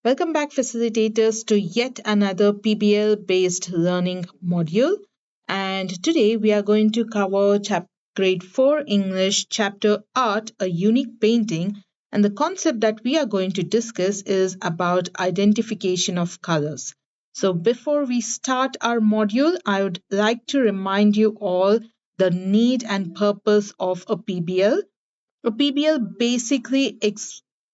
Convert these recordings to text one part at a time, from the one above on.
Welcome back, facilitators, to yet another PBL based learning module. And today we are going to cover grade 4 English chapter Art, a Unique Painting. And the concept that we are going to discuss is about identification of colors. So before we start our module, I would like to remind you all the need and purpose of a PBL. A PBL basically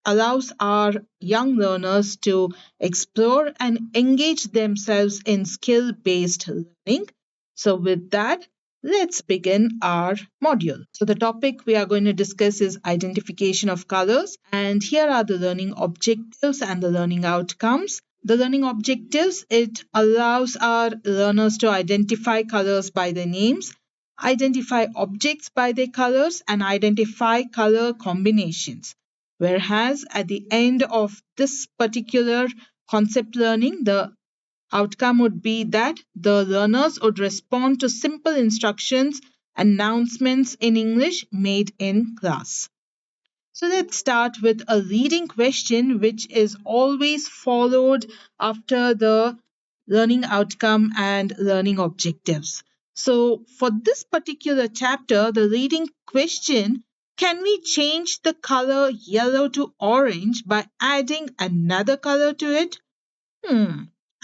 allows our young learners to explore and engage themselves in skill-based learning. So with that, let's begin our module. So the topic we are going to discuss is identification of colors, and here are the learning objectives and the learning outcomes. The learning objectives, it allows our learners to identify colors by their names, identify objects by their colors, and identify color combinations. Whereas at the end of this particular concept learning, the outcome would be that the learners would respond to simple instructions, announcements in English made in class. So let's start with a leading question, which is always followed after the learning outcome and learning objectives. So for this particular chapter, the leading question, can we change the color yellow to orange by adding another color to it?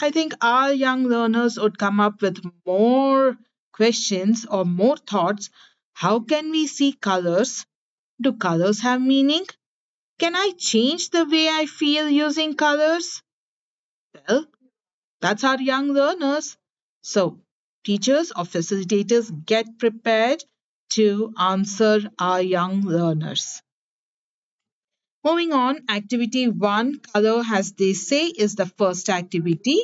I think our young learners would come up with more questions or more thoughts. How can we see colors? Do colors have meaning? Can I change the way I feel using colors? Well, that's our young learners. So, teachers or facilitators, get prepared to answer our young learners. Moving on, activity 1, color as they say, is the first activity.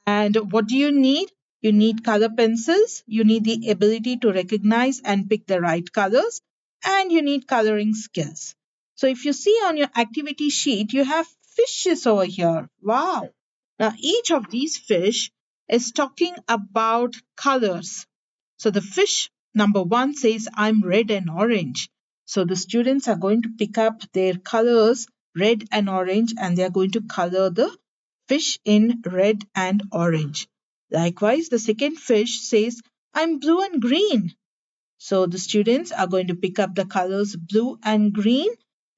And what do you need? You need color pencils, you need the ability to recognize and pick the right colors, and you need coloring skills. So if you see on your activity sheet, you have fishes over here. Wow. Now each of these fish is talking about colors. So the fish number 1 says, I'm red and orange. So the students are going to pick up their colors, red and orange, and they are going to color the fish in red and orange. Likewise, the second fish says, I'm blue and green. So the students are going to pick up the colors blue and green,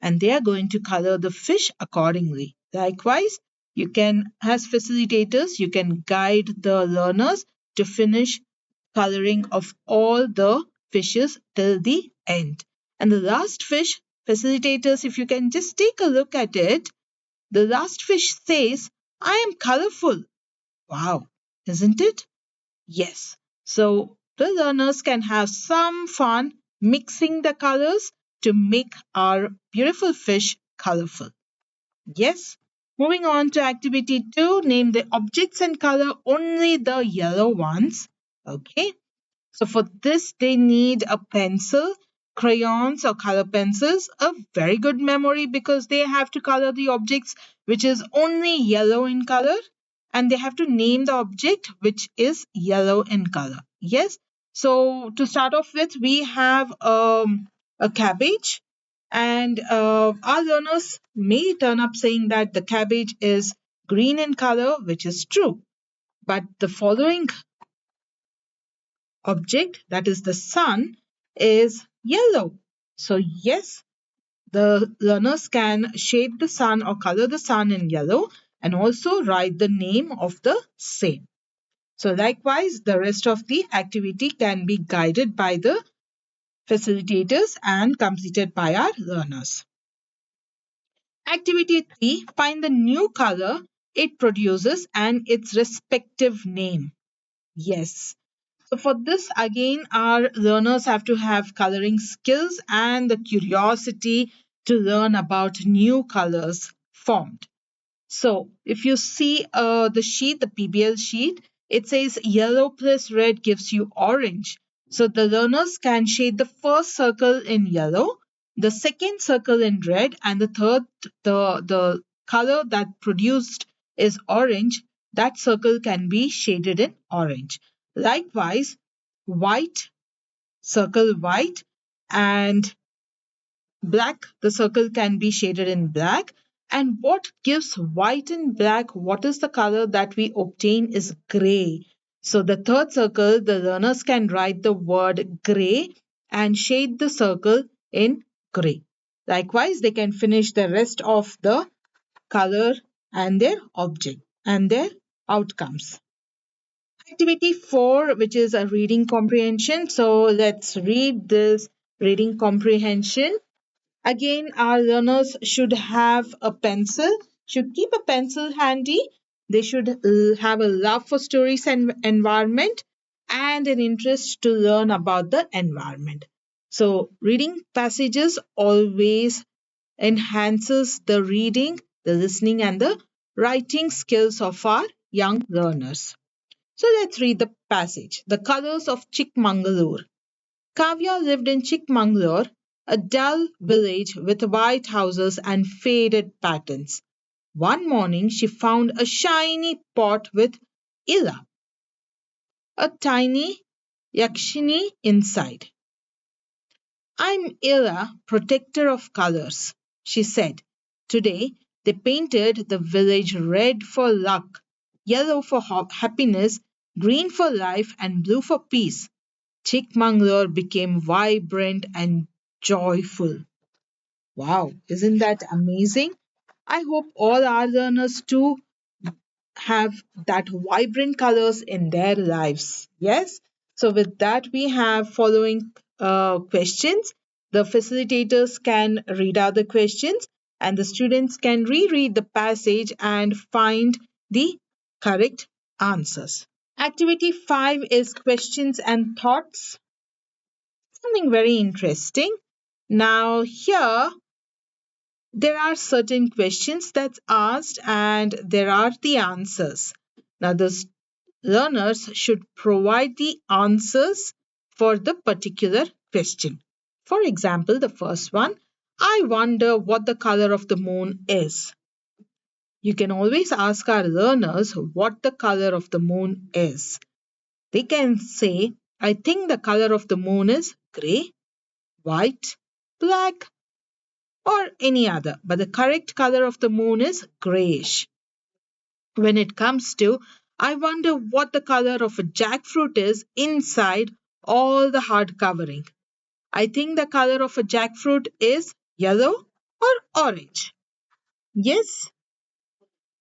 and they are going to color the fish accordingly. Likewise, you can, as facilitators, you can guide the learners to finish coloring of all the fishes till the end. And the last fish, facilitators, if you can just take a look at it, the last fish says, I am colorful. Wow, isn't it? Yes. So the learners can have some fun mixing the colors to make our beautiful fish colorful. Yes. Moving on to activity 2, name the objects and color only the yellow ones. Okay. So for this, they need a pencil, crayons or color pencils, a very good memory because they have to color the objects which is only yellow in color, and they have to name the object which is yellow in color. Yes. So to start off with, we have a cabbage, and our learners may turn up saying that the cabbage is green in color, which is true. But the following object, that is the sun, is yellow. So yes, the learners can shade the sun or color the sun in yellow and also write the name of the same. So likewise, the rest of the activity can be guided by the facilitators and completed by our learners. Activity 3, find the new color it produces and its respective name. Yes. So for this, again, our learners have to have coloring skills and the curiosity to learn about new colors formed. So if you see the sheet, the PBL sheet, it says yellow plus red gives you orange. So the learners can shade the first circle in yellow, the second circle in red, and the third, the color that produced is orange. That circle can be shaded in orange. Likewise, white, circle white, and black, the circle can be shaded in black, And what gives white and black? What is the color that we obtain is gray. So the third circle, the learners can write the word gray and shade the circle in gray. Likewise, they can finish the rest of the color and their object and their outcomes. Activity 4, which is a reading comprehension. So let's read this reading comprehension. Again, our learners should have a pencil, should keep a pencil handy. They should have a love for stories and environment and an interest to learn about the environment. So, reading passages always enhances the reading, the listening, and the writing skills of our young learners. So, let's read the passage. The colors of Chikmagalur. Kavya lived in Chikmagalur, a dull village with white houses and faded patterns. One morning she found a shiny pot with Ila, a tiny yakshini inside. I'm Ila, protector of colors, she said. Today they painted the village red for luck, yellow for happiness, green for life, and blue for peace. Chikmagalur became vibrant and joyful. Wow, isn't that amazing? I hope all our learners too have that vibrant colors in their lives. Yes? So, with that, we have following questions. The facilitators can read out the questions, and the students can reread the passage and find the correct answers. Activity 5 is questions and thoughts. Something very interesting. Now, here there are certain questions that's asked and there are the answers. Now, the learners should provide the answers for the particular question. For example, the first one, I wonder what the color of the moon is. You can always ask our learners what the color of the moon is. They can say, I think the color of the moon is gray, white, black, or any other, but the correct color of the moon is grayish. When it comes to, I wonder what the color of a jackfruit is inside all the hard covering. I think the color of a jackfruit is yellow or orange. Yes.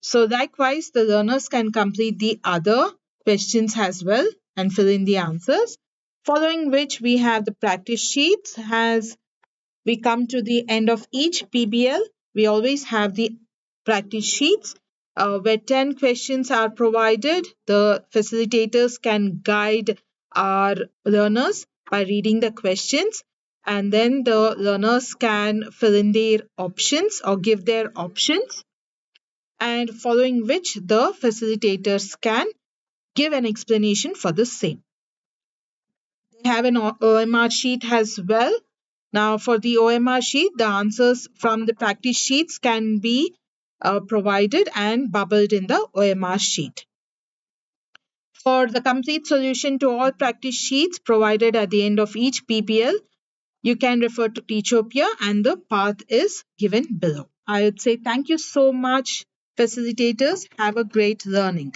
So likewise, the learners can complete the other questions as well and fill in the answers. Following which we have the practice sheets. As we come to the end of each PBL, we always have the practice sheets where 10 questions are provided. The facilitators can guide our learners by reading the questions, and then the learners can fill in their options or give their options, and following which the facilitators can give an explanation for the same. They have an OMR sheet as well. Now, for the OMR sheet, the answers from the practice sheets can be provided and bubbled in the OMR sheet. For the complete solution to all practice sheets provided at the end of each PBL, you can refer to Teachopia and the path is given below. I would say thank you so much, facilitators. Have a great learning.